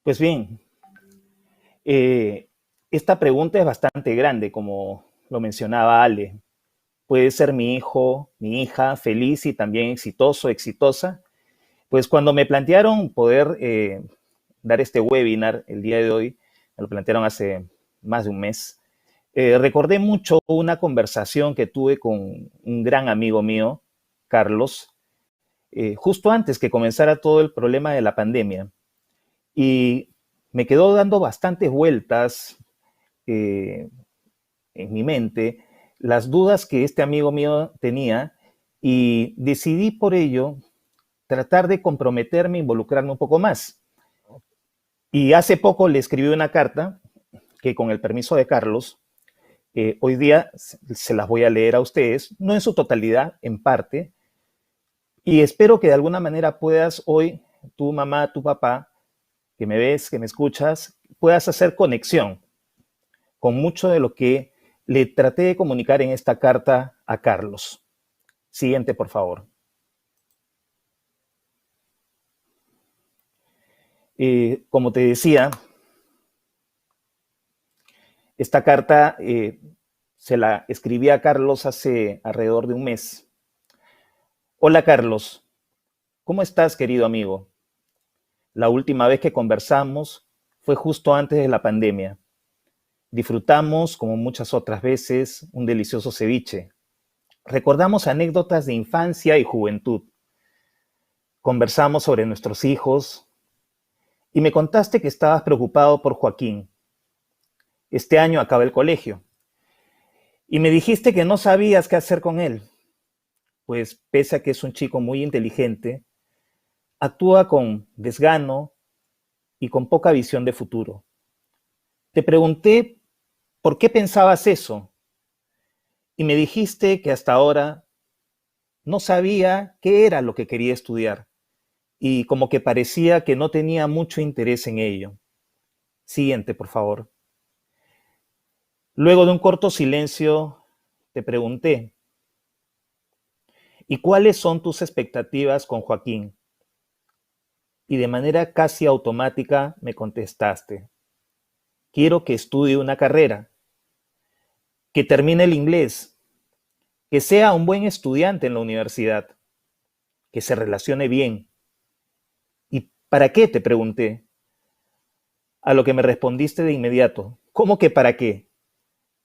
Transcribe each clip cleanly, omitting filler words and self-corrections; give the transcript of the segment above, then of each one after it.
Pues bien, eh, esta pregunta es bastante grande, como lo mencionaba Ale. Puede ser mi hijo, mi hija, feliz y también exitoso, exitosa. Pues cuando me plantearon poder dar este webinar el día de hoy, me lo plantearon hace más de un mes, recordé mucho una conversación que tuve con un gran amigo mío, Carlos, justo antes que comenzara todo el problema de la pandemia. Y me quedó dando bastantes vueltas eh, en mi mente las dudas que este amigo mío tenía y decidí por ello tratar de comprometerme, involucrarme un poco más. Y hace poco le escribí una carta que con el permiso de Carlos, hoy día se las voy a leer a ustedes, no en su totalidad, en parte, y espero que de alguna manera puedas hoy, tu mamá, tu papá, que me ves, que me escuchas, puedas hacer conexión con mucho de lo que le traté de comunicar en esta carta a Carlos. Siguiente, por favor. Como te decía, esta carta se la escribí a Carlos hace alrededor de un mes. Hola Carlos, ¿cómo estás, querido amigo? La última vez que conversamos fue justo antes de la pandemia. Disfrutamos, como muchas otras veces, un delicioso ceviche. Recordamos anécdotas de infancia y juventud. Conversamos sobre nuestros hijos y me contaste que estabas preocupado por Joaquín. Este año acaba el colegio y me dijiste que no sabías qué hacer con él, pues pese a que es un chico muy inteligente, actúa con desgano y con poca visión de futuro. Te pregunté por qué pensabas eso y me dijiste que hasta ahora no sabía qué era lo que quería estudiar y como que parecía que no tenía mucho interés en ello. Siguiente, por favor. Luego de un corto silencio, te pregunté, ¿y cuáles son tus expectativas con Joaquín? Y de manera casi automática me contestaste, quiero que estudie una carrera, que termine el inglés, que sea un buen estudiante en la universidad, que se relacione bien. ¿Y para qué? Te pregunté. A lo que me respondiste de inmediato, ¿cómo que para qué?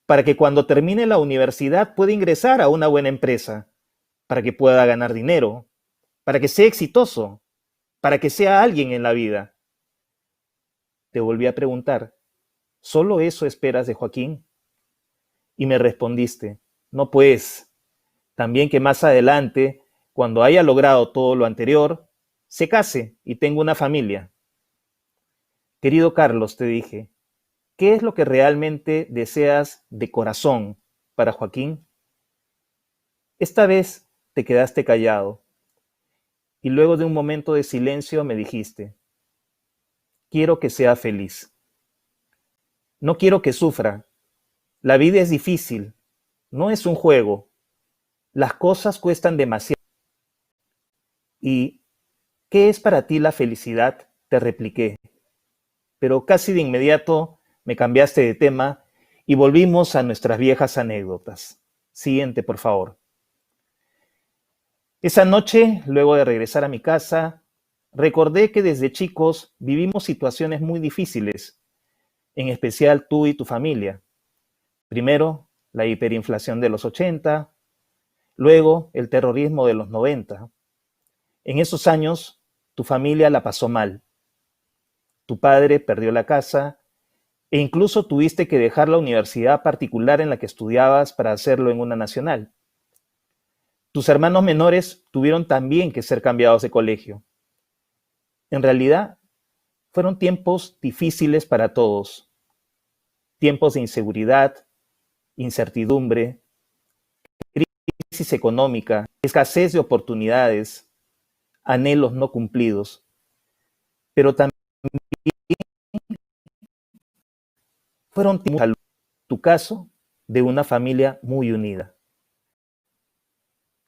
Para que cuando termine la universidad pueda ingresar a una buena empresa, para que pueda ganar dinero, para que sea exitoso, para que sea alguien en la vida. Te volví a preguntar, ¿solo eso esperas de Joaquín? Y me respondiste, no pues, también que más adelante, cuando haya logrado todo lo anterior, se case y tenga una familia. Querido Carlos, te dije, ¿qué es lo que realmente deseas de corazón para Joaquín? Esta vez te quedaste callado y luego de un momento de silencio me dijiste, quiero que sea feliz. No quiero que sufra. La vida es difícil. No es un juego. Las cosas cuestan demasiado. ¿Y qué es para ti la felicidad? Te repliqué. Pero casi de inmediato me cambiaste de tema y volvimos a nuestras viejas anécdotas. Siguiente, por favor. Esa noche, luego de regresar a mi casa, recordé que desde chicos vivimos situaciones muy difíciles, en especial tú y tu familia. Primero, la hiperinflación de los 80, luego el terrorismo de los 90. En esos años, tu familia la pasó mal. Tu padre perdió la casa e incluso tuviste que dejar la universidad particular en la que estudiabas para hacerlo en una nacional. Tus hermanos menores tuvieron también que ser cambiados de colegio. En realidad, fueron tiempos difíciles para todos. Tiempos de inseguridad, incertidumbre, crisis económica, escasez de oportunidades, anhelos no cumplidos. Pero también fueron tiempos, tu caso, de una familia muy unida.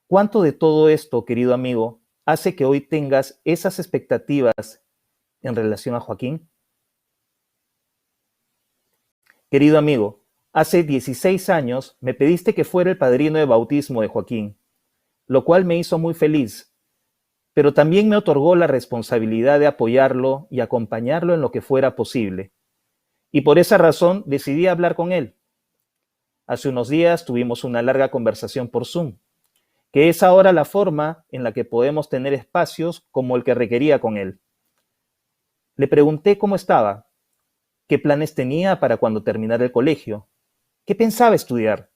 ¿Cuánto de todo esto, querido amigo, hace que hoy tengas esas expectativas en relación a Joaquín? Querido amigo, hace 16 años me pediste que fuera el padrino de bautismo de Joaquín, lo cual me hizo muy feliz, pero también me otorgó la responsabilidad de apoyarlo y acompañarlo en lo que fuera posible. Y por esa razón decidí hablar con él. Hace unos días tuvimos una larga conversación por Zoom, que es ahora la forma en la que podemos tener espacios como el que requería con él. Le pregunté cómo estaba, qué planes tenía para cuando terminara el colegio, qué pensaba estudiar.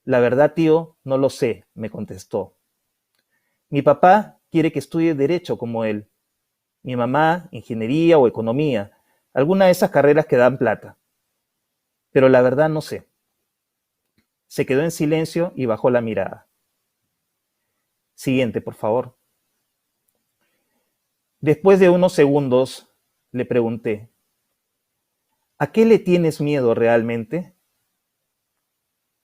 La verdad, tío, no lo sé, me contestó. Mi papá quiere que estudie derecho como él. Mi mamá, ingeniería o economía, alguna de esas carreras que dan plata. Pero la verdad no sé. Se quedó en silencio y bajó la mirada. Siguiente, por favor. Después de unos segundos, le pregunté, ¿a qué le tienes miedo realmente?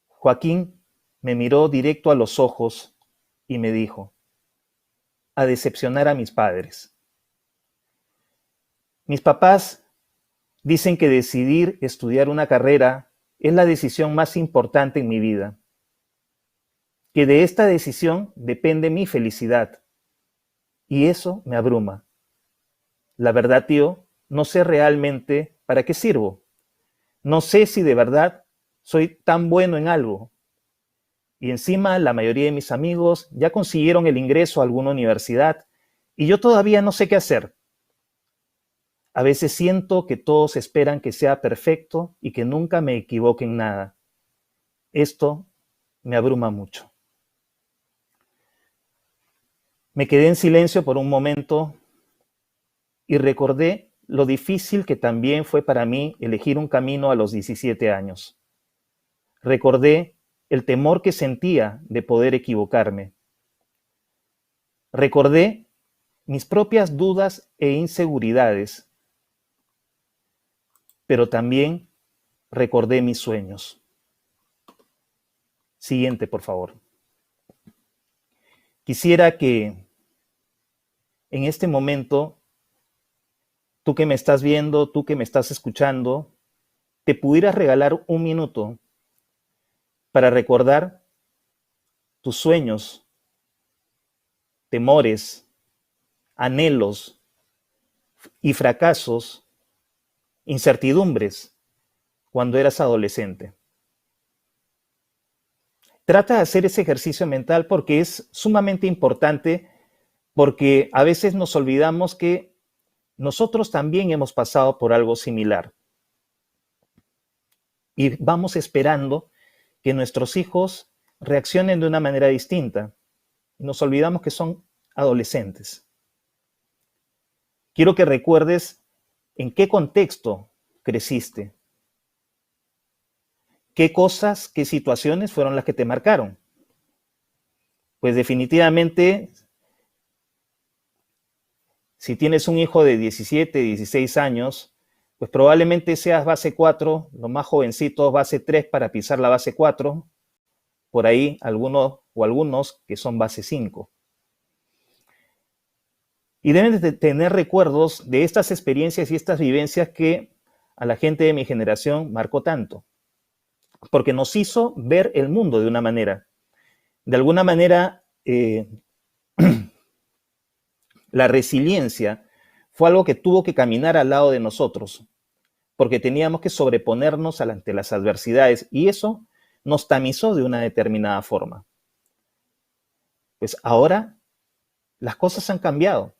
Joaquín me miró directo a los ojos y me dijo, a decepcionar a mis padres. Mis papás dicen que decidir estudiar una carrera es la decisión más importante en mi vida, que de esta decisión depende mi felicidad, y eso me abruma. La verdad, tío, no sé realmente para qué sirvo. No sé si de verdad soy tan bueno en algo. Y encima la mayoría de mis amigos ya consiguieron el ingreso a alguna universidad y yo todavía no sé qué hacer. A veces siento que todos esperan que sea perfecto y que nunca me equivoque en nada. Esto me abruma mucho. Me quedé en silencio por un momento y recordé lo difícil que también fue para mí elegir un camino a los 17 años. Recordé el temor que sentía de poder equivocarme. Recordé mis propias dudas e inseguridades, pero también recordé mis sueños. Siguiente, por favor. Quisiera que en este momento, tú que me estás viendo, tú que me estás escuchando, te pudieras regalar un minuto para recordar tus sueños, temores, anhelos y fracasos, incertidumbres cuando eras adolescente. Trata de hacer ese ejercicio mental porque es sumamente importante, porque a veces nos olvidamos que nosotros también hemos pasado por algo similar y vamos esperando que nuestros hijos reaccionen de una manera distinta. Nos olvidamos que son adolescentes. Quiero que recuerdes en qué contexto creciste, qué cosas, qué situaciones fueron las que te marcaron. Pues definitivamente, si tienes un hijo de 17, 16 años, pues probablemente seas base 4, los más jovencitos base 3 para pisar la base 4, por ahí algunos que son base 5. Y deben de tener recuerdos de estas experiencias y estas vivencias que a la gente de mi generación marcó tanto, porque nos hizo ver el mundo de una manera. De alguna manera, la resiliencia fue algo que tuvo que caminar al lado de nosotros, porque teníamos que sobreponernos ante las adversidades y eso nos tamizó de una determinada forma. Pues ahora las cosas han cambiado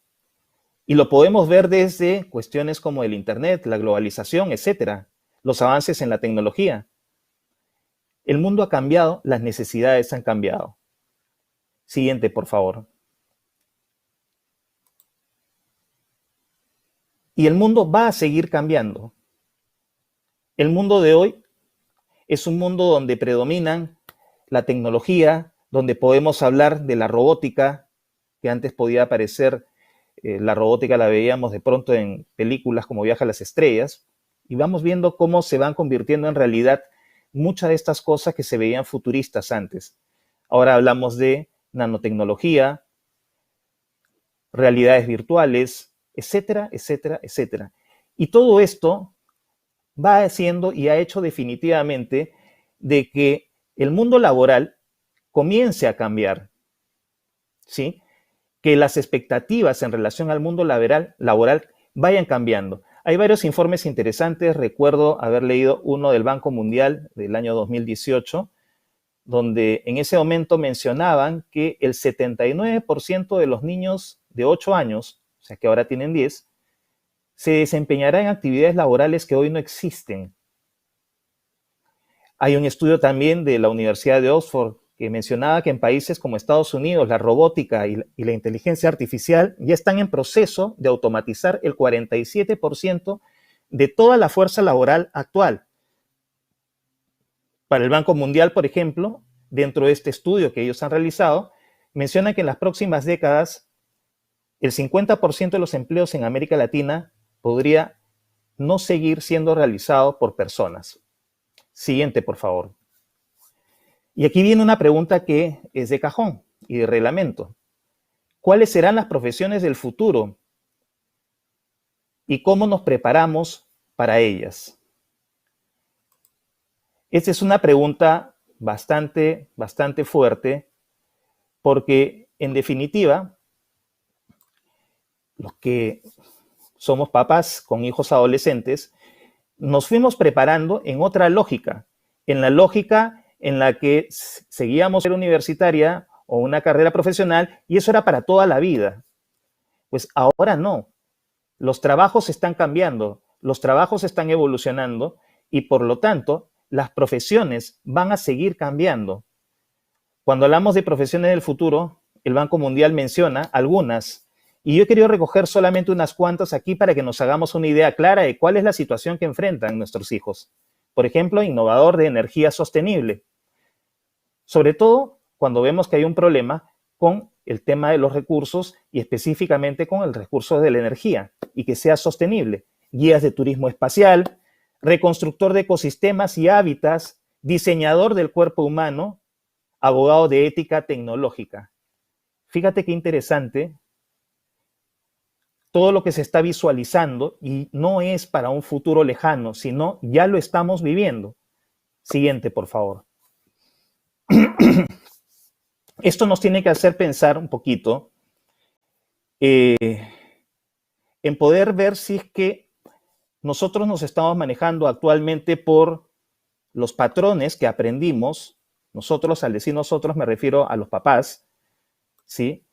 y lo podemos ver desde cuestiones como el Internet, la globalización, etcétera, los avances en la tecnología. El mundo ha cambiado, las necesidades han cambiado. Siguiente, por favor. Y el mundo va a seguir cambiando. El mundo de hoy es un mundo donde predominan la tecnología, donde podemos hablar de la robótica, que antes podía aparecer, la robótica la veíamos de pronto en películas como Viaje a las Estrellas, y vamos viendo cómo se van convirtiendo en realidad muchas de estas cosas que se veían futuristas antes. Ahora hablamos de nanotecnología, realidades virtuales, etcétera, etcétera, etcétera. Y todo esto va haciendo y ha hecho definitivamente de que el mundo laboral comience a cambiar, ¿sí? Que las expectativas en relación al mundo laboral vayan cambiando. Hay varios informes interesantes. Recuerdo haber leído uno del Banco Mundial del año 2018, donde en ese momento mencionaban que el 79% de los niños de 8 años, o sea que ahora tienen 10, se desempeñará en actividades laborales que hoy no existen. Hay un estudio también de la Universidad de Oxford que mencionaba que en países como Estados Unidos la robótica y la inteligencia artificial ya están en proceso de automatizar el 47% de toda la fuerza laboral actual. Para el Banco Mundial, por ejemplo, dentro de este estudio que ellos han realizado, menciona que en las próximas décadas el 50% de los empleos en América Latina podría no seguir siendo realizado por personas. Siguiente, por favor. Y aquí viene una pregunta que es de cajón y de reglamento. ¿Cuáles serán las profesiones del futuro y cómo nos preparamos para ellas? Esta es una pregunta bastante fuerte porque, en definitiva, los que somos papás con hijos adolescentes, nos fuimos preparando en otra lógica, en la lógica en la que seguíamos ser universitaria o una carrera profesional y eso era para toda la vida. Pues ahora no. Los trabajos están cambiando, los trabajos están evolucionando y por lo tanto las profesiones van a seguir cambiando. Cuando hablamos de profesiones del futuro, el Banco Mundial menciona algunas y yo he querido recoger solamente unas cuantas aquí para que nos hagamos una idea clara de cuál es la situación que enfrentan nuestros hijos. Por ejemplo, innovador de energía sostenible. Sobre todo cuando vemos que hay un problema con el tema de los recursos y específicamente con el recurso de la energía y que sea sostenible. Guías de turismo espacial, reconstructor de ecosistemas y hábitats, diseñador del cuerpo humano, abogado de ética tecnológica. Fíjate qué interesante todo lo que se está visualizando y no es para un futuro lejano, sino ya lo estamos viviendo. Siguiente, por favor. Esto nos tiene que hacer pensar un poquito en poder ver si es que nosotros nos estamos manejando actualmente por los patrones que aprendimos. Nosotros, al decir nosotros, me refiero a los papás, ¿sí?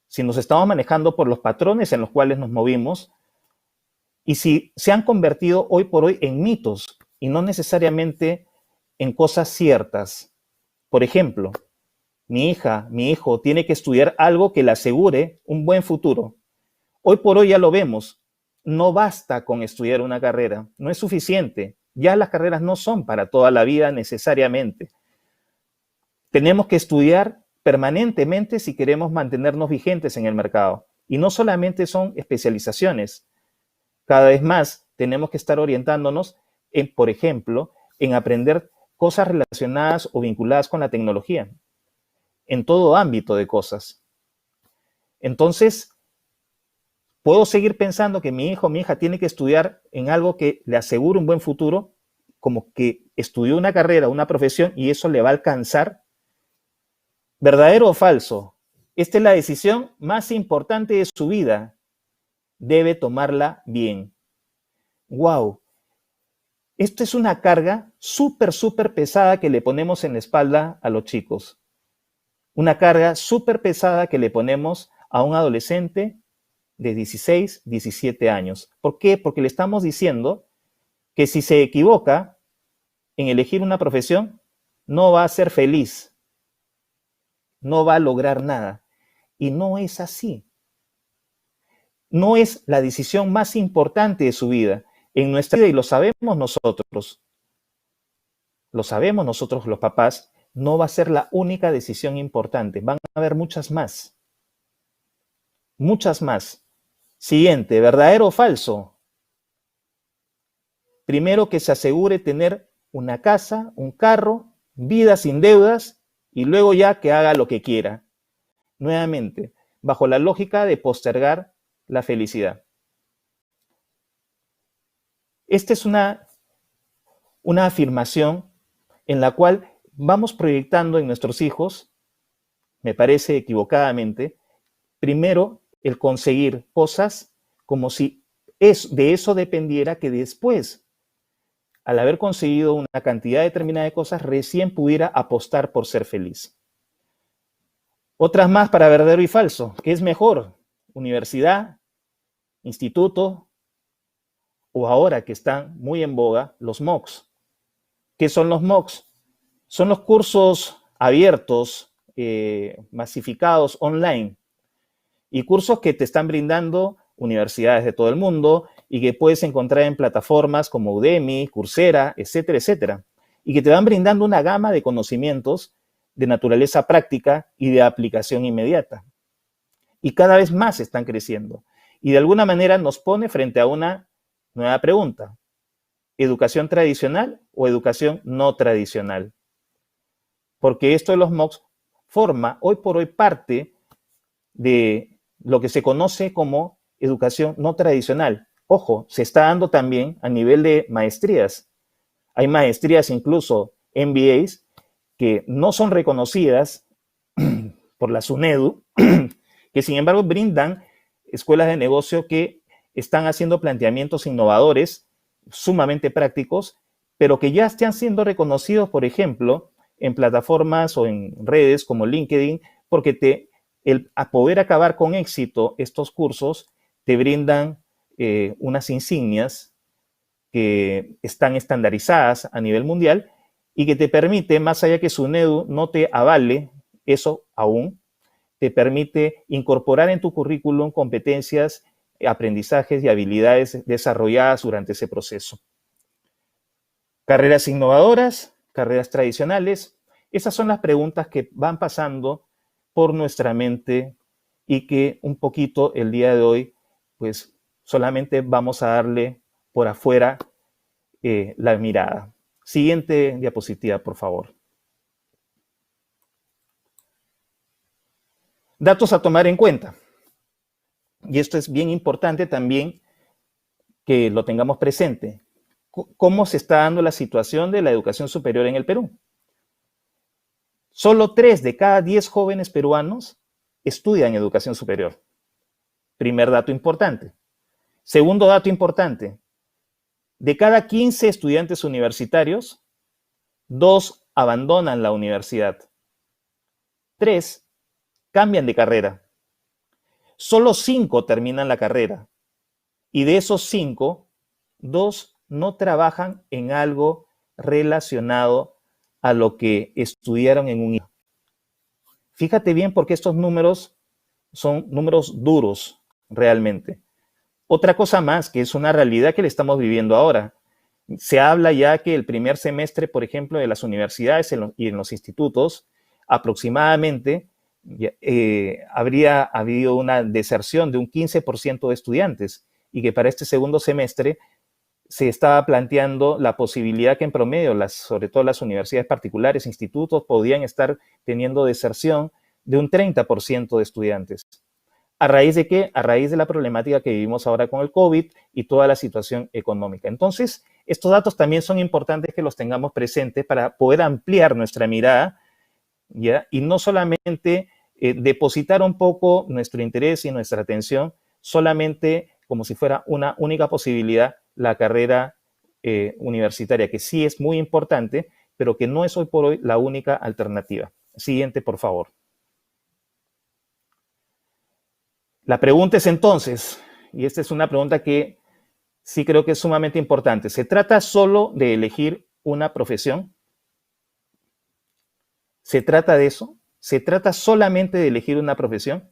Si nos estamos manejando por los patrones en los cuales nos movimos y si se han convertido hoy por hoy en mitos y no necesariamente en cosas ciertas. Por ejemplo, mi hija, mi hijo tiene que estudiar algo que le asegure un buen futuro. Hoy por hoy ya lo vemos. No basta con estudiar una carrera, no es suficiente. Ya las carreras no son para toda la vida necesariamente. Tenemos que estudiar permanentemente si queremos mantenernos vigentes en el mercado. Y no solamente son especializaciones. Cada vez más tenemos que estar orientándonos en, por ejemplo, en aprender cosas relacionadas o vinculadas con la tecnología, en todo ámbito de cosas. Entonces, ¿puedo seguir pensando que mi hijo o mi hija tiene que estudiar en algo que le asegure un buen futuro, como que estudió una carrera, una profesión, y eso le va a alcanzar? ¿Verdadero o falso? Esta es la decisión más importante de su vida. Debe tomarla bien. ¡Wow! Esto es una carga súper pesada que le ponemos en la espalda a los chicos. Una carga súper pesada que le ponemos a un adolescente de 16, 17 años. ¿Por qué? Porque le estamos diciendo que si se equivoca en elegir una profesión, no va a ser feliz, no va a lograr nada. Y no es así. No es la decisión más importante de su vida. En nuestra vida, y lo sabemos nosotros los papás, no va a ser la única decisión importante. Van a haber muchas más. Muchas más. Siguiente, ¿verdadero o falso? Primero que se asegure tener una casa, un carro, vida sin deudas y luego ya que haga lo que quiera. Nuevamente, bajo la lógica de postergar la felicidad. Esta es una una afirmación en la cual vamos proyectando en nuestros hijos, me parece equivocadamente, primero el conseguir cosas como si de eso dependiera que después, al haber conseguido una cantidad determinada de cosas, recién pudiera apostar por ser feliz. Otras más para verdadero y falso. ¿Qué es mejor? Universidad, instituto, o ahora que están muy en boga, los MOOCs. ¿Qué son los MOOCs? Son los cursos abiertos, masificados online, y cursos que te están brindando universidades de todo el mundo y que puedes encontrar en plataformas como Udemy, Coursera, etcétera, etcétera, y que te van brindando una gama de conocimientos de naturaleza práctica y de aplicación inmediata. Y cada vez más están creciendo. Y de alguna manera nos pone frente a una nueva pregunta: ¿educación tradicional o educación no tradicional? Porque esto de los MOOCs forma hoy por hoy parte de lo que se conoce como educación no tradicional. Ojo, se está dando también a nivel de maestrías. Hay maestrías, incluso MBAs, que no son reconocidas por la SUNEDU, que sin embargo brindan escuelas de negocio que están haciendo planteamientos innovadores, sumamente prácticos, pero que ya están siendo reconocidos, por ejemplo, en plataformas o en redes como LinkedIn, porque a poder acabar con éxito estos cursos te brindan unas insignias que están estandarizadas a nivel mundial y que te permite, más allá que SUNEDU no te avale eso aún, te permite incorporar en tu currículum competencias, aprendizajes y habilidades desarrolladas durante ese proceso. Carreras innovadoras, carreras tradicionales, esas son las preguntas que van pasando por nuestra mente y que un poquito el día de hoy, pues solamente vamos a darle por afuera la mirada. Siguiente diapositiva, por favor. Datos a tomar en cuenta. Y esto es bien importante también que lo tengamos presente. ¿Cómo se está dando la situación de la educación superior en el Perú? Solo 3 de cada 10 jóvenes peruanos estudian educación superior. Primer dato importante. Segundo dato importante. De cada 15 estudiantes universitarios, 2 abandonan la universidad. 3 cambian de carrera. Solo 5 terminan la carrera. Y de esos 5, 2 no trabajan en algo relacionado a lo que estudiaron en un año. Fíjate bien porque estos números son números duros realmente. Otra cosa más que es una realidad que le estamos viviendo ahora. Se habla ya que el primer semestre, por ejemplo, de las universidades y en los institutos, aproximadamente habría habido una deserción de un 15% de estudiantes y que para este segundo semestre se estaba planteando la posibilidad que en promedio, sobre todo las universidades particulares, institutos, podían estar teniendo deserción de un 30% de estudiantes. ¿A raíz de qué? A raíz de la problemática que vivimos ahora con el COVID y toda la situación económica. Entonces, estos datos también son importantes que los tengamos presentes para poder ampliar nuestra mirada, ¿ya? Y no solamente depositar un poco nuestro interés y nuestra atención solamente como si fuera una única posibilidad, la carrera universitaria, que sí es muy importante, pero que no es hoy por hoy la única alternativa. Siguiente, por favor. La pregunta es entonces, y esta es una pregunta que sí creo que es sumamente importante, ¿se trata solo de elegir una profesión? ¿Se trata de eso? ¿Se trata solamente de elegir una profesión?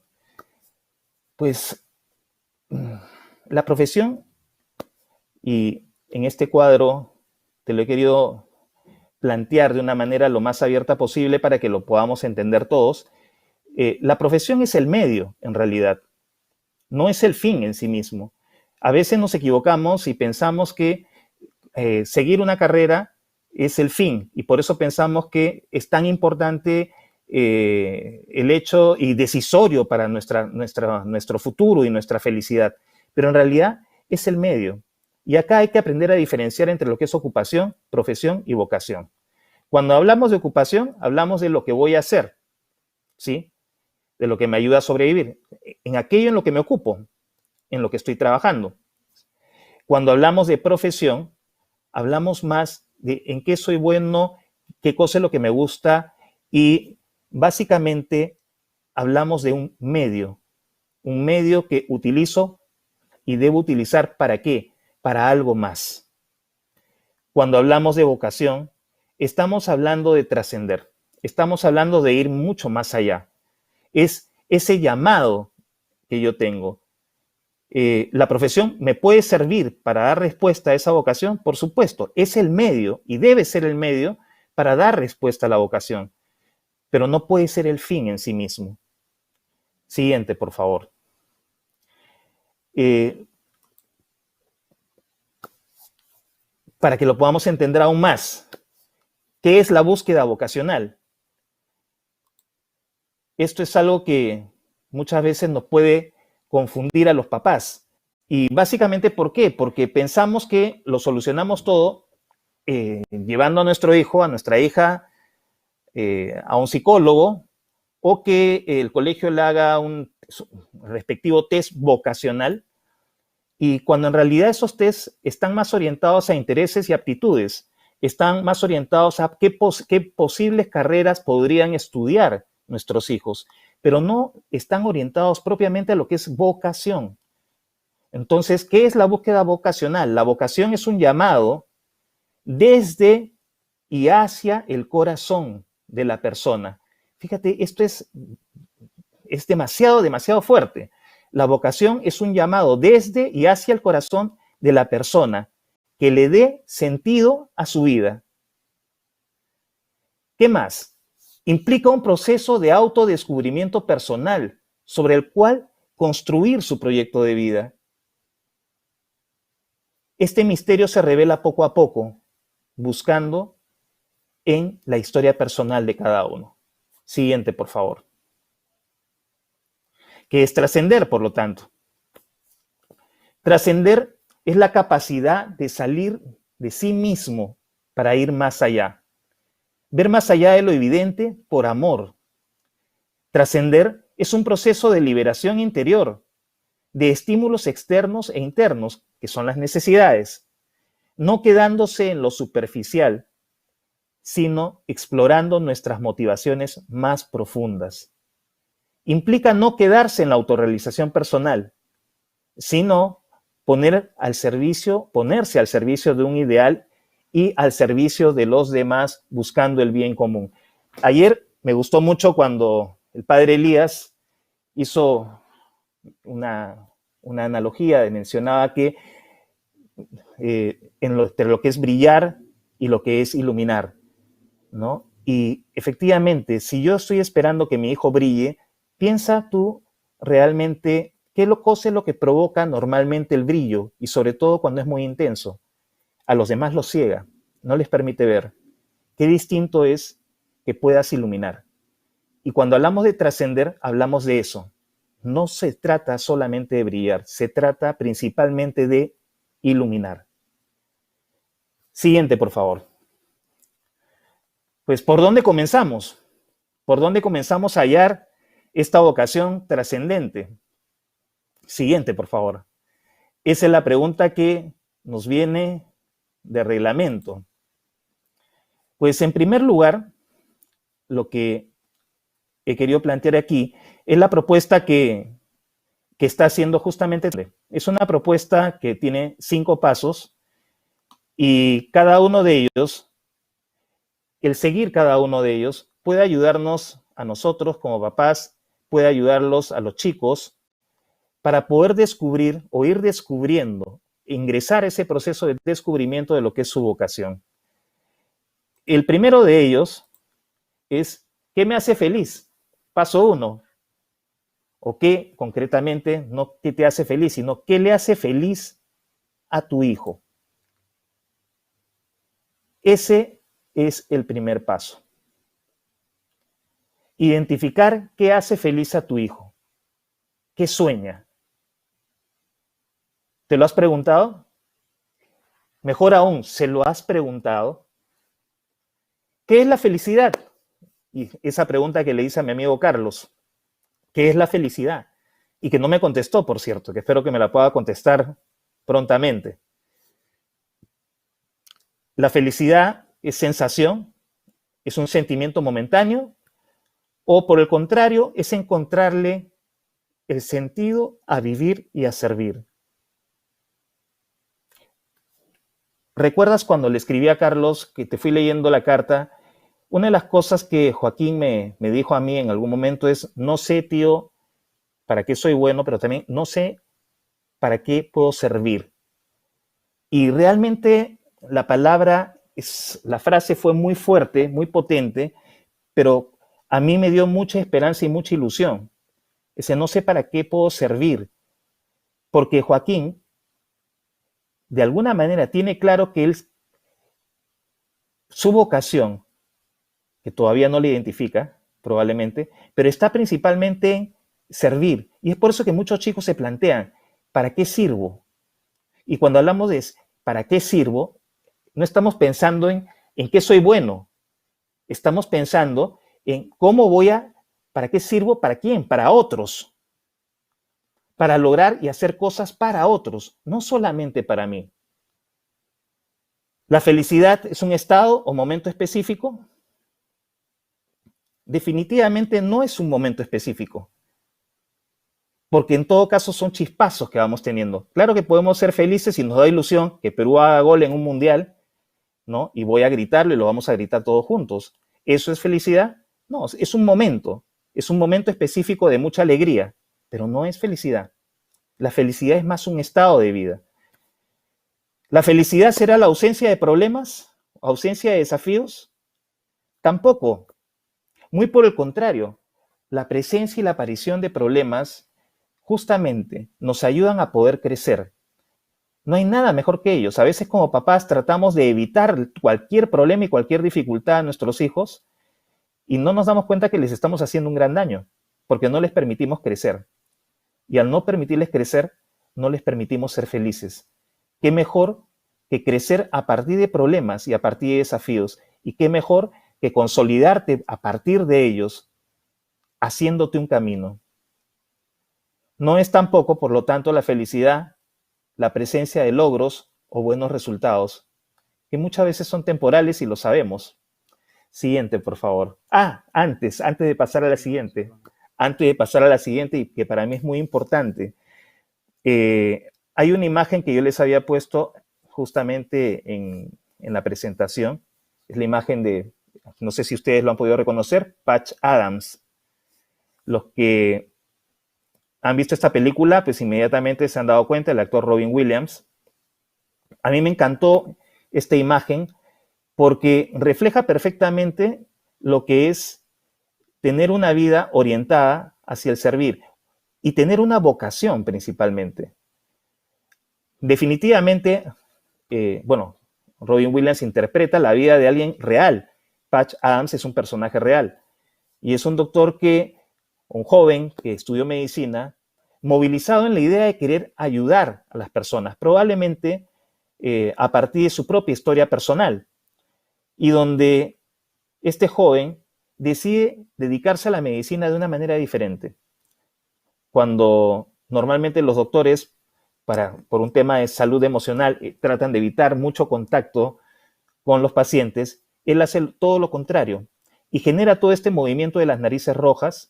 Pues la profesión, y en este cuadro te lo he querido plantear de una manera lo más abierta posible para que lo podamos entender todos, la profesión es el medio, en realidad, no es el fin en sí mismo. A veces nos equivocamos y pensamos que seguir una carrera es el fin, y por eso pensamos que es tan importante el hecho y decisorio para nuestro futuro y nuestra felicidad. Pero en realidad es el medio. Y acá hay que aprender a diferenciar entre lo que es ocupación, profesión y vocación. Cuando hablamos de ocupación, hablamos de lo que voy a hacer, ¿sí? De lo que me ayuda a sobrevivir, en aquello en lo que me ocupo, en lo que estoy trabajando. Cuando hablamos de profesión, hablamos más de en qué soy bueno, qué cosa es lo que me gusta y básicamente hablamos de un medio que utilizo y debo utilizar ¿para qué? Para algo más. Cuando hablamos de vocación, estamos hablando de trascender, estamos hablando de ir mucho más allá. Es ese llamado que yo tengo. La profesión me puede servir para dar respuesta a esa vocación, por supuesto, es el medio y debe ser el medio para dar respuesta a la vocación, pero no puede ser el fin en sí mismo. Siguiente, por favor. Para que lo podamos entender aún más, ¿qué es la búsqueda vocacional? Esto es algo que muchas veces nos puede confundir a los papás. Y básicamente, ¿por qué? Porque pensamos que lo solucionamos todo llevando a nuestro hijo, a nuestra hija, a un psicólogo, o que el colegio le haga un respectivo test vocacional, y cuando en realidad esos tests están más orientados a intereses y aptitudes, están más orientados a qué posibles carreras podrían estudiar nuestros hijos, pero no están orientados propiamente a lo que es vocación. Entonces, ¿qué es la búsqueda vocacional? La vocación es un llamado desde y hacia el corazón de la persona. Fíjate, esto es demasiado fuerte. La vocación es un llamado desde y hacia el corazón de la persona que le dé sentido a su vida. ¿Qué más? Implica un proceso de autodescubrimiento personal sobre el cual construir su proyecto de vida. Este misterio se revela poco a poco, buscando en la historia personal de cada uno. Siguiente, por favor. ¿Qué es trascender, por lo tanto? Trascender es la capacidad de salir de sí mismo para ir más allá. Ver más allá de lo evidente por amor. Trascender es un proceso de liberación interior, de estímulos externos e internos, que son las necesidades, no quedándose en lo superficial, sino explorando nuestras motivaciones más profundas. Implica no quedarse en la autorrealización personal, sino ponerse al servicio de un ideal y al servicio de los demás buscando el bien común. Ayer me gustó mucho cuando el padre Elías hizo una analogía, mencionaba que entre lo que es brillar y lo que es iluminar, ¿no? Y efectivamente, si yo estoy esperando que mi hijo brille, piensa tú realmente qué cosa es lo que provoca normalmente el brillo, y sobre todo cuando es muy intenso. A los demás los ciega, no les permite ver. Qué distinto es que puedas iluminar. Y cuando hablamos de trascender, hablamos de eso. No se trata solamente de brillar, se trata principalmente de iluminar. Siguiente, por favor. Pues, ¿por dónde comenzamos? ¿Por dónde comenzamos a hallar esta vocación trascendente? Siguiente, por favor. Esa es la pregunta que nos viene de reglamento. Pues, en primer lugar, lo que he querido plantear aquí es la propuesta que está haciendo justamente. Es una propuesta que tiene 5 pasos y cada uno de ellos, el seguir cada uno de ellos, puede ayudarnos a nosotros como papás, puede ayudarlos a los chicos para poder descubrir o ir descubriendo, ingresar a ese proceso de descubrimiento de lo que es su vocación. El primero de ellos es, ¿qué me hace feliz? Paso 1. ¿O qué concretamente, no qué te hace feliz, sino qué le hace feliz a tu hijo? Ese es el primer paso. Identificar qué hace feliz a tu hijo. ¿Qué sueña? ¿Te lo has preguntado? Mejor aún, ¿se lo has preguntado? ¿Qué es la felicidad? Y esa pregunta que le hice a mi amigo Carlos, ¿qué es la felicidad? Y que no me contestó, por cierto, que espero que me la pueda contestar prontamente. La felicidad es sensación, es un sentimiento momentáneo, o por el contrario, es encontrarle el sentido a vivir y a servir. ¿Recuerdas cuando le escribí a Carlos que te fui leyendo la carta? Una de las cosas que Joaquín me dijo a mí en algún momento es, no sé, tío, para qué soy bueno, pero también no sé para qué puedo servir. Y realmente la frase fue muy fuerte, muy potente, pero a mí me dio mucha esperanza y mucha ilusión. Ese no sé para qué puedo servir, porque Joaquín, de alguna manera, tiene claro que su vocación, que todavía no le identifica, probablemente, pero está principalmente en servir. Y es por eso que muchos chicos se plantean, ¿para qué sirvo? Y cuando hablamos de ¿para qué sirvo? No estamos pensando en qué soy bueno, estamos pensando en ¿para qué sirvo? ¿Para quién? Para otros, para lograr y hacer cosas para otros, no solamente para mí. ¿La felicidad es un estado o momento específico? Definitivamente no es un momento específico, porque en todo caso son chispazos que vamos teniendo. Claro que podemos ser felices y nos da ilusión que Perú haga gol en un mundial, ¿no? Y voy a gritarlo y lo vamos a gritar todos juntos. ¿Eso es felicidad? No, es un momento específico de mucha alegría, pero no es felicidad. La felicidad es más un estado de vida. ¿La felicidad será la ausencia de problemas? ¿Ausencia de desafíos? Tampoco. Muy por el contrario, la presencia y la aparición de problemas justamente nos ayudan a poder crecer. No hay nada mejor que ellos. A veces como papás tratamos de evitar cualquier problema y cualquier dificultad a nuestros hijos y no nos damos cuenta que les estamos haciendo un gran daño porque no les permitimos crecer. Y al no permitirles crecer, no les permitimos ser felices. ¿Qué mejor que crecer a partir de problemas y a partir de desafíos? ¿Y qué mejor que consolidarte a partir de ellos, haciéndote un camino? No es tampoco, por lo tanto, la felicidad la presencia de logros o buenos resultados, que muchas veces son temporales y lo sabemos. Siguiente, por favor. Antes de pasar a la siguiente, y que para mí es muy importante, hay una imagen que yo les había puesto justamente en la presentación, es la imagen de, no sé si ustedes lo han podido reconocer, Patch Adams. Los que han visto esta película, pues inmediatamente se han dado cuenta, el actor Robin Williams. A mí me encantó esta imagen porque refleja perfectamente lo que es tener una vida orientada hacia el servir y tener una vocación principalmente. Definitivamente, Robin Williams interpreta la vida de alguien real. Patch Adams es un personaje real y es un doctor un joven que estudió medicina, movilizado en la idea de querer ayudar a las personas, probablemente a partir de su propia historia personal, y donde este joven decide dedicarse a la medicina de una manera diferente. Cuando normalmente los doctores, por un tema de salud emocional, tratan de evitar mucho contacto con los pacientes, él hace todo lo contrario y genera todo este movimiento de las narices rojas,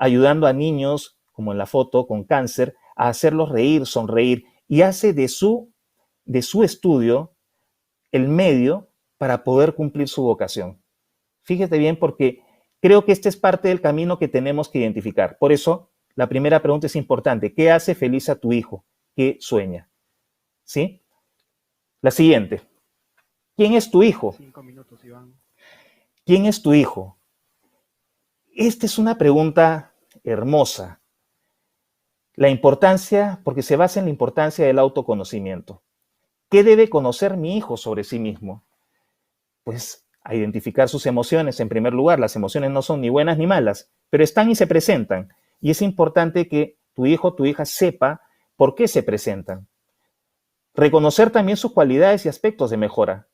ayudando a niños, como en la foto, con cáncer, a hacerlos reír, sonreír, y hace de su estudio el medio para poder cumplir su vocación. Fíjate bien, porque creo que este es parte del camino que tenemos que identificar. Por eso, la primera pregunta es importante. ¿Qué hace feliz a tu hijo? ¿Qué sueña? ¿Sí? La siguiente. ¿Quién es tu hijo? 5 minutos, Iván. ¿Quién es tu hijo? Esta es una pregunta hermosa. La importancia, porque se basa en la importancia del autoconocimiento. ¿Qué debe conocer mi hijo sobre sí mismo? Pues a identificar sus emociones en primer lugar. Las emociones no son ni buenas ni malas, pero están y se presentan. Y es importante que tu hijo o tu hija sepa por qué se presentan. Reconocer también sus cualidades y aspectos de mejora.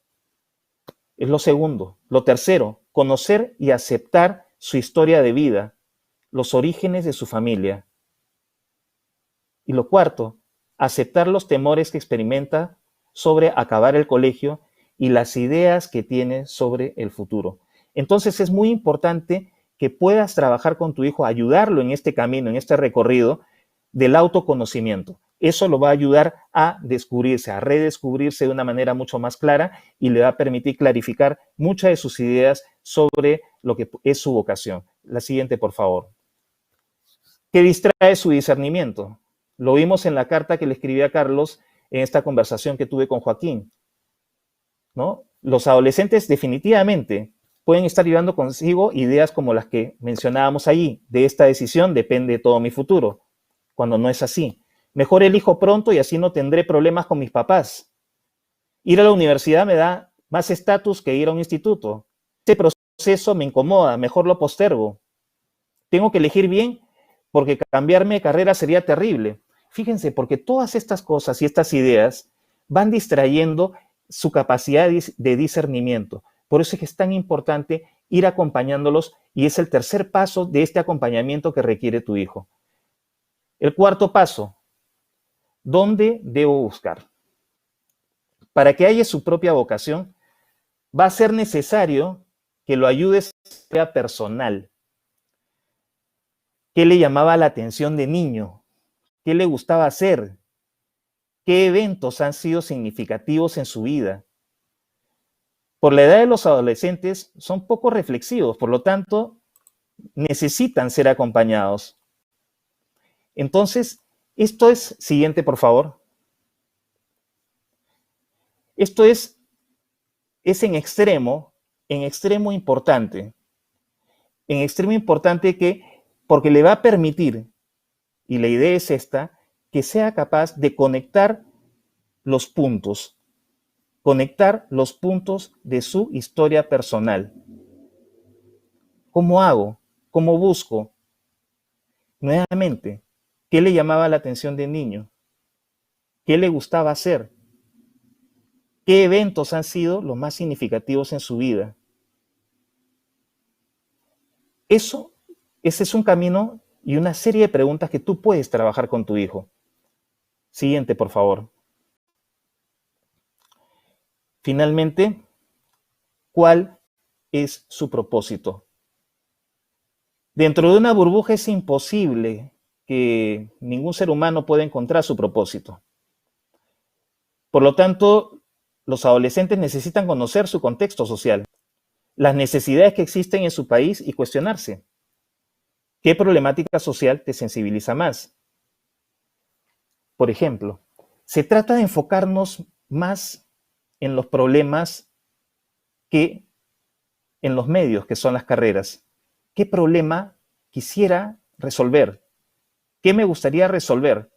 Es lo segundo. Lo tercero, conocer y aceptar su historia de vida, los orígenes de su familia. Y lo cuarto, aceptar los temores que experimenta sobre acabar el colegio y las ideas que tiene sobre el futuro. Entonces es muy importante que puedas trabajar con tu hijo, ayudarlo en este camino, en este recorrido del autoconocimiento. Eso lo va a ayudar a descubrirse, a redescubrirse de una manera mucho más clara y le va a permitir clarificar muchas de sus ideas sobre lo que es su vocación. La siguiente, por favor. ¿Qué distrae su discernimiento? Lo vimos en la carta que le escribí a Carlos en esta conversación que tuve con Joaquín, ¿no? Los adolescentes definitivamente pueden estar llevando consigo ideas como las que mencionábamos allí. De esta decisión depende todo mi futuro, cuando no es así. Mejor elijo pronto y así no tendré problemas con mis papás. Ir a la universidad me da más estatus que ir a un instituto. Este proceso me incomoda, mejor lo postergo. Tengo que elegir bien porque cambiarme de carrera sería terrible. Fíjense, porque todas estas cosas y estas ideas van distrayendo su capacidad de discernimiento. Por eso es que es tan importante ir acompañándolos y es el tercer paso de este acompañamiento que requiere tu hijo. El cuarto paso, ¿dónde debo buscar? Para que haya su propia vocación, va a ser necesario que lo ayudes a la personal. ¿Qué le llamaba la atención de niño? ¿Qué le gustaba hacer? ¿Qué eventos han sido significativos en su vida? Por la edad de los adolescentes son poco reflexivos, por lo tanto, necesitan ser acompañados. Entonces, esto es, siguiente por favor. Esto es en extremo importante. En extremo importante porque le va a permitir, y la idea es esta, que sea capaz de conectar los puntos de su historia personal. ¿Cómo hago? ¿Cómo busco? Nuevamente, ¿qué le llamaba la atención de niño? ¿Qué le gustaba hacer? ¿Qué eventos han sido los más significativos en su vida? Ese es un camino y una serie de preguntas que tú puedes trabajar con tu hijo. Siguiente, por favor. Finalmente, ¿cuál es su propósito? Dentro de una burbuja es imposible que ningún ser humano pueda encontrar su propósito. Por lo tanto, los adolescentes necesitan conocer su contexto social, las necesidades que existen en su país y cuestionarse. ¿Qué problemática social te sensibiliza más? Por ejemplo, se trata de enfocarnos más en los problemas que en los medios, que son las carreras. ¿Qué problema quisiera resolver? ¿Qué me gustaría resolver?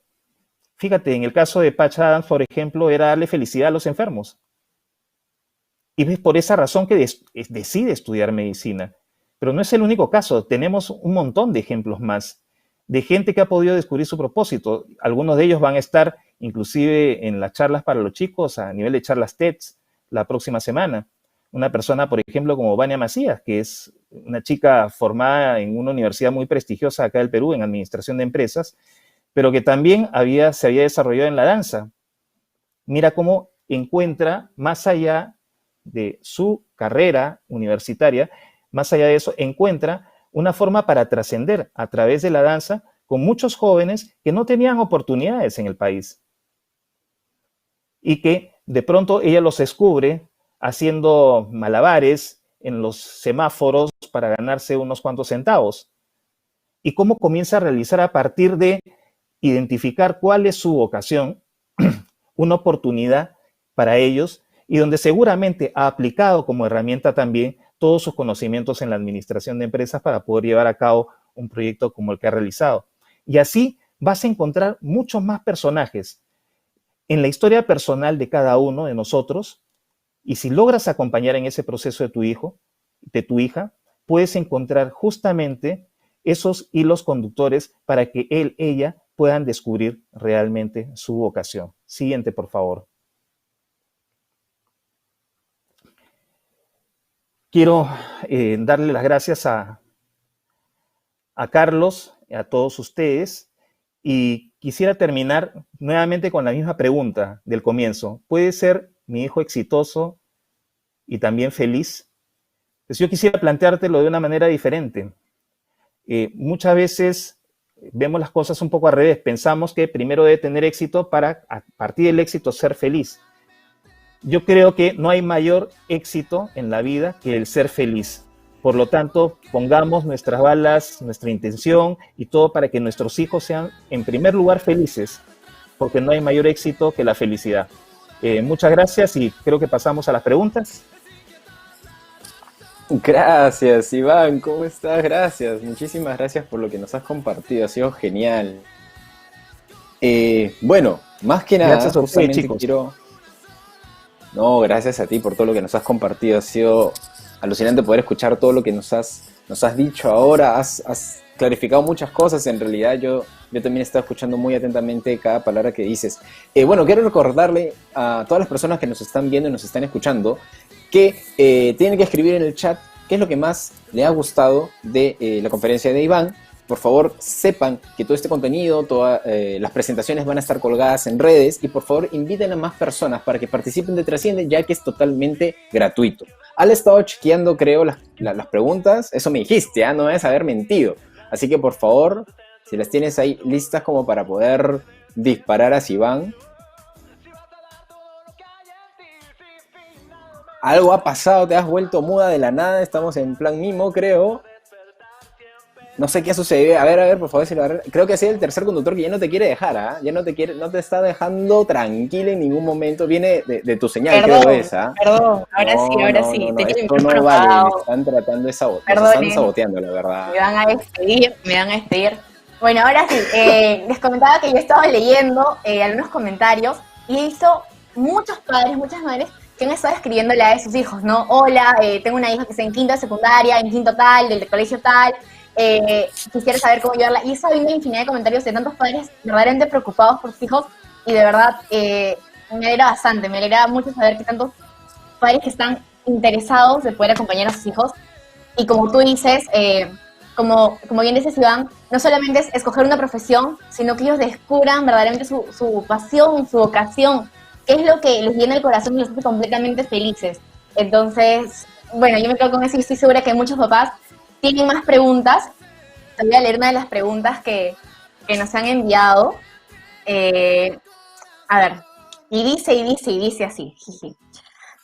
Fíjate, en el caso de Patch Adams, por ejemplo, era darle felicidad a los enfermos. Y es por esa razón que decide estudiar medicina. Pero no es el único caso. Tenemos un montón de ejemplos más de gente que ha podido descubrir su propósito. Algunos de ellos van a estar inclusive en las charlas para los chicos a nivel de charlas TEDx la próxima semana. Una persona, por ejemplo, como Vania Macías, que es una chica formada en una universidad muy prestigiosa acá del Perú, en administración de empresas, pero que también se había desarrollado en la danza. Mira cómo encuentra, más allá de su carrera universitaria, más allá de eso, encuentra una forma para trascender a través de la danza con muchos jóvenes que no tenían oportunidades en el país. Y que de pronto ella los descubre haciendo malabares en los semáforos para ganarse unos cuantos centavos. Y cómo comienza a realizar a partir de identificar cuál es su vocación, una oportunidad para ellos y donde seguramente ha aplicado como herramienta también todos sus conocimientos en la administración de empresas para poder llevar a cabo un proyecto como el que ha realizado. Y así vas a encontrar muchos más personajes en la historia personal de cada uno de nosotros y si logras acompañar en ese proceso de tu hijo, de tu hija, puedes encontrar justamente esos hilos conductores para que él, ella puedan descubrir realmente su vocación. Siguiente, por favor. Quiero darle las gracias a Carlos, a todos ustedes, y quisiera terminar nuevamente con la misma pregunta del comienzo. ¿Puede ser mi hijo exitoso y también feliz? Pues yo quisiera planteártelo de una manera diferente. Muchas veces vemos las cosas un poco al revés. Pensamos que primero debe tener éxito para, a partir del éxito, ser feliz. Yo creo que no hay mayor éxito en la vida que el ser feliz. Por lo tanto, pongamos nuestras balas, nuestra intención y todo para que nuestros hijos sean, en primer lugar, felices, porque no hay mayor éxito que la felicidad. Muchas gracias y creo que pasamos a las preguntas. Gracias, Iván, ¿cómo estás? Gracias, muchísimas gracias por lo que nos has compartido, ha sido genial. Bueno, más que nada, Gracias a ustedes, justamente chicos. quiero... No, gracias a ti por todo lo que nos has compartido, ha sido alucinante poder escuchar todo lo que nos has dicho ahora, has clarificado muchas cosas, en realidad yo también he estado escuchando muy atentamente cada palabra que dices. Bueno, quiero recordarle a todas las personas que nos están viendo y nos están escuchando que tienen que escribir en el chat qué es lo que más le ha gustado de la conferencia de Iván. Por favor, sepan que todo este contenido, todas las presentaciones van a estar colgadas en redes y por favor inviten a más personas para que participen de Trasciende, ya que es totalmente gratuito. Al estado chequeando, creo, las preguntas. Eso me dijiste, ¿eh? No debes haber mentido. Así que por favor, si las tienes ahí listas como para poder disparar a Iván. Algo ha pasado, te has vuelto muda de la nada, estamos en plan mimo, creo. No sé qué ha sucedido. A ver, por favor, si lo agarra. Creo que ha sido el tercer conductor que ya no te quiere dejar, ¿ah? Ya no te quiere, no te está dejando tranquila en ningún momento. Viene de tu señal, creo Perdón, esa. perdón, No, ahora no, sí, no, no, tenía el esto micrófono no vale. Me apagado. están tratando de sabotear. Nos están Perdonen, saboteando, la verdad. me van a despedir, me van a despedir. Bueno, ahora sí, les comentaba que yo estaba leyendo algunos comentarios y he visto muchos padres, muchas madres que han estado escribiéndole a sus hijos, ¿no? Hola, tengo una hija que está en quinto de secundaria, en quinto tal, del colegio tal, quisiera saber cómo ayudarla. Y he estado viendo infinidad de comentarios de tantos padres verdaderamente preocupados por sus hijos y de verdad me alegra bastante, me alegra mucho saber que tantos padres que están interesados de poder acompañar a sus hijos. Y como tú dices, como bien dices, Iván, no solamente es escoger una profesión, sino que ellos descubran verdaderamente su pasión, su vocación, qué es lo que les llena el corazón y los hace completamente felices. Entonces, bueno, yo me quedo con eso y estoy segura que muchos papás tienen más preguntas. Te voy a leer una de las preguntas que nos han enviado. A ver, y dice así. Jiji.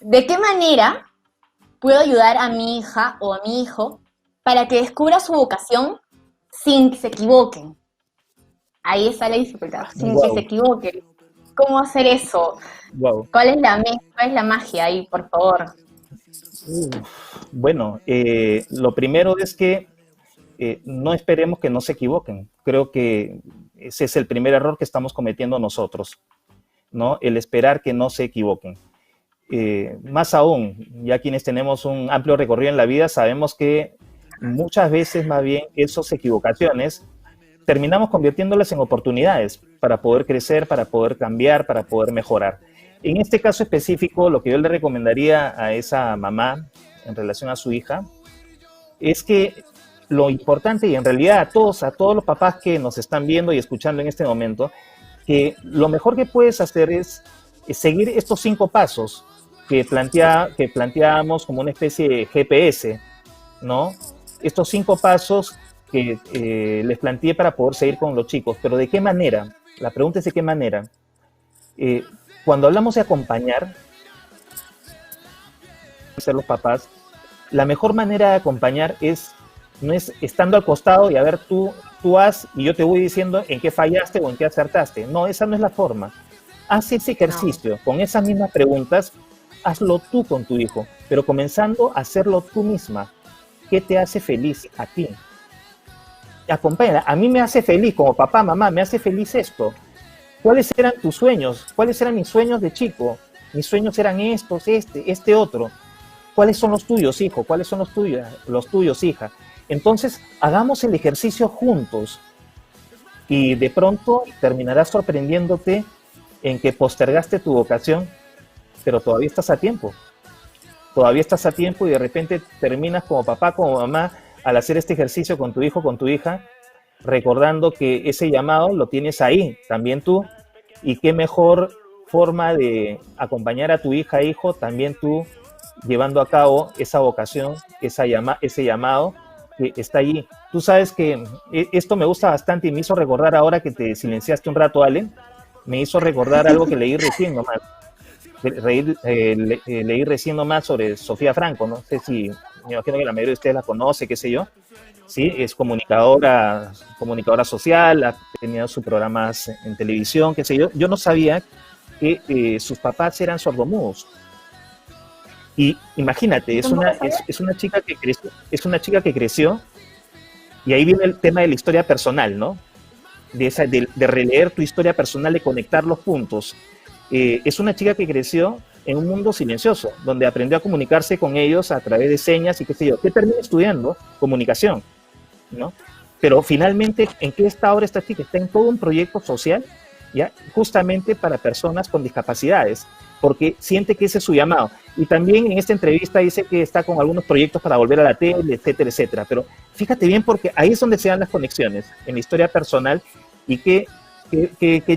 ¿De qué manera puedo ayudar a mi hija o a mi hijo para que descubra su vocación sin que se equivoquen? Ahí está la dificultad, sin que se Wow, equivoquen. ¿Cómo hacer eso? wow. ¿Cuál es la magia ahí, por favor? Bueno, lo primero es que no esperemos que no se equivoquen. Creo que ese es el primer error que estamos cometiendo nosotros, ¿no? El esperar que no se equivoquen. Más aún, ya quienes tenemos un amplio recorrido en la vida, sabemos que muchas veces más bien esas equivocaciones terminamos convirtiéndolas en oportunidades para poder crecer, para poder cambiar, para poder mejorar. En este caso específico, lo que yo le recomendaría a esa mamá en relación a su hija es que lo importante, y en realidad a todos los papás que nos están viendo y escuchando en este momento, que lo mejor que puedes hacer es seguir estos 5 pasos que planteábamos como una especie de GPS, ¿no? Estos 5 pasos que les planteé para poder seguir con los chicos, pero ¿de qué manera? La pregunta es de qué manera. Eh, Cuando hablamos de acompañar, ser los papás, la mejor manera de acompañar no es estando al costado y a ver tú haz y yo te voy diciendo en qué fallaste o en qué acertaste. No, esa no es la forma. Haz ese No, ejercicio con esas mismas preguntas, hazlo tú con tu hijo, pero comenzando a hacerlo tú misma. ¿Qué te hace feliz a ti? Acompáñala. A mí me hace feliz, como papá, mamá, me hace feliz esto. ¿Cuáles eran tus sueños? ¿Cuáles eran mis sueños de chico? Mis sueños eran estos, este otro. ¿Cuáles son los tuyos, hijo? ¿Cuáles son los tuyos, hija? Entonces, hagamos el ejercicio juntos y de pronto terminarás sorprendiéndote en que postergaste tu vocación, pero todavía estás a tiempo. todavía estás a tiempo y de repente terminas como papá, como mamá, al hacer este ejercicio con tu hijo, con tu hija, recordando que ese llamado lo tienes ahí, también tú, y qué mejor forma de acompañar a tu hija, hijo, también tú, llevando a cabo esa vocación, ese llamado que está allí. Tú sabes que esto me gusta bastante y me hizo recordar ahora que te silenciaste un rato, Ale, me hizo recordar algo que leí recién nomás. Leí recién nomás sobre Sofía Franco, no sé si, me imagino que la mayoría de ustedes la conoce, qué sé yo, sí, es comunicadora social, ha tenido sus programas en televisión, qué sé yo. Yo no sabía que sus papás eran sordomudos. Y imagínate, es una chica que creció, y ahí viene el tema de la historia personal, ¿no? De releer tu historia personal, de conectar los puntos. Es una chica que creció en un mundo silencioso, donde aprendió a comunicarse con ellos a través de señas y qué sé yo. ¿Qué termina estudiando? Comunicación, ¿no? Pero finalmente, ¿en qué está ahora esta chica? Está en todo un proyecto social, ¿ya? Justamente para personas con discapacidades, porque siente que ese es su llamado. Y también en esta entrevista dice que está con algunos proyectos para volver a la tele, etcétera, etcétera. Pero fíjate bien, porque ahí es donde se dan las conexiones, en la historia personal, y qué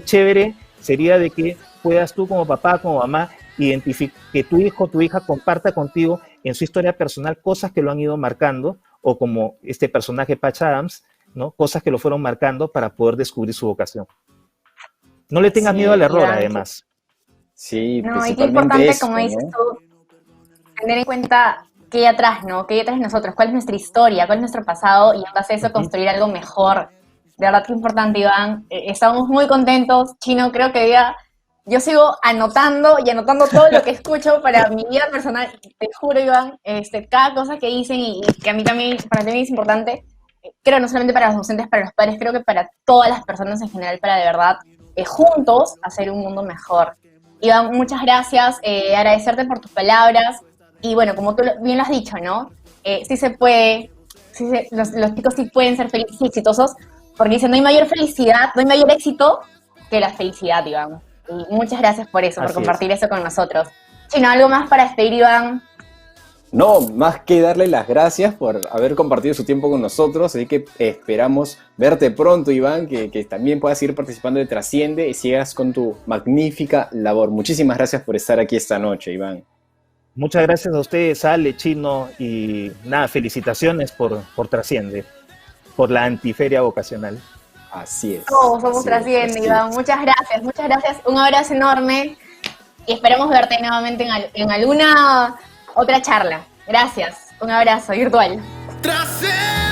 chévere sería de que puedas tú como papá, como mamá, que tu hijo, tu hija comparta contigo en su historia personal cosas que lo han ido marcando, o como este personaje Patch Adams, ¿no? Cosas que lo fueron marcando para poder descubrir su vocación. No le tengas miedo al error, además. Sí, no, principalmente y qué importante, eso, como dices ¿no? tú, tener en cuenta qué hay atrás, ¿no? ¿Qué hay atrás de nosotros? ¿Cuál es nuestra historia? ¿Cuál es nuestro pasado? Y en base a eso construir algo mejor. De verdad que importante, Iván. Estamos muy contentos. Chino, creo que yo sigo anotando y anotando todo lo que escucho para mi vida personal. Te juro, Iván, cada cosa que dicen y que a mí también, para mí es importante, creo no solamente para los docentes, para los padres, creo que para todas las personas en general, para de verdad, juntos, hacer un mundo mejor. Iván, muchas gracias, agradecerte por tus palabras, y bueno, como tú bien lo has dicho, ¿no? Sí se puede, los chicos sí pueden ser felices y exitosos, porque dicen, no hay mayor felicidad, no hay mayor éxito que la felicidad, Iván. Y muchas gracias por eso, por compartir eso con nosotros. Chino, ¿algo más para despedir, Iván? No, más que darle las gracias por haber compartido su tiempo con nosotros, así que esperamos verte pronto, Iván, que también puedas seguir participando de Trasciende y sigas con tu magnífica labor. Muchísimas gracias por estar aquí esta noche, Iván. Muchas gracias a ustedes, Ale, Chino, y nada, felicitaciones por Trasciende, por la antiferia vocacional. Así es. Todos somos Trasciende, Iván. Muchas gracias. Un abrazo enorme y esperamos verte nuevamente en alguna otra charla. Gracias. Un abrazo virtual. Trasciende.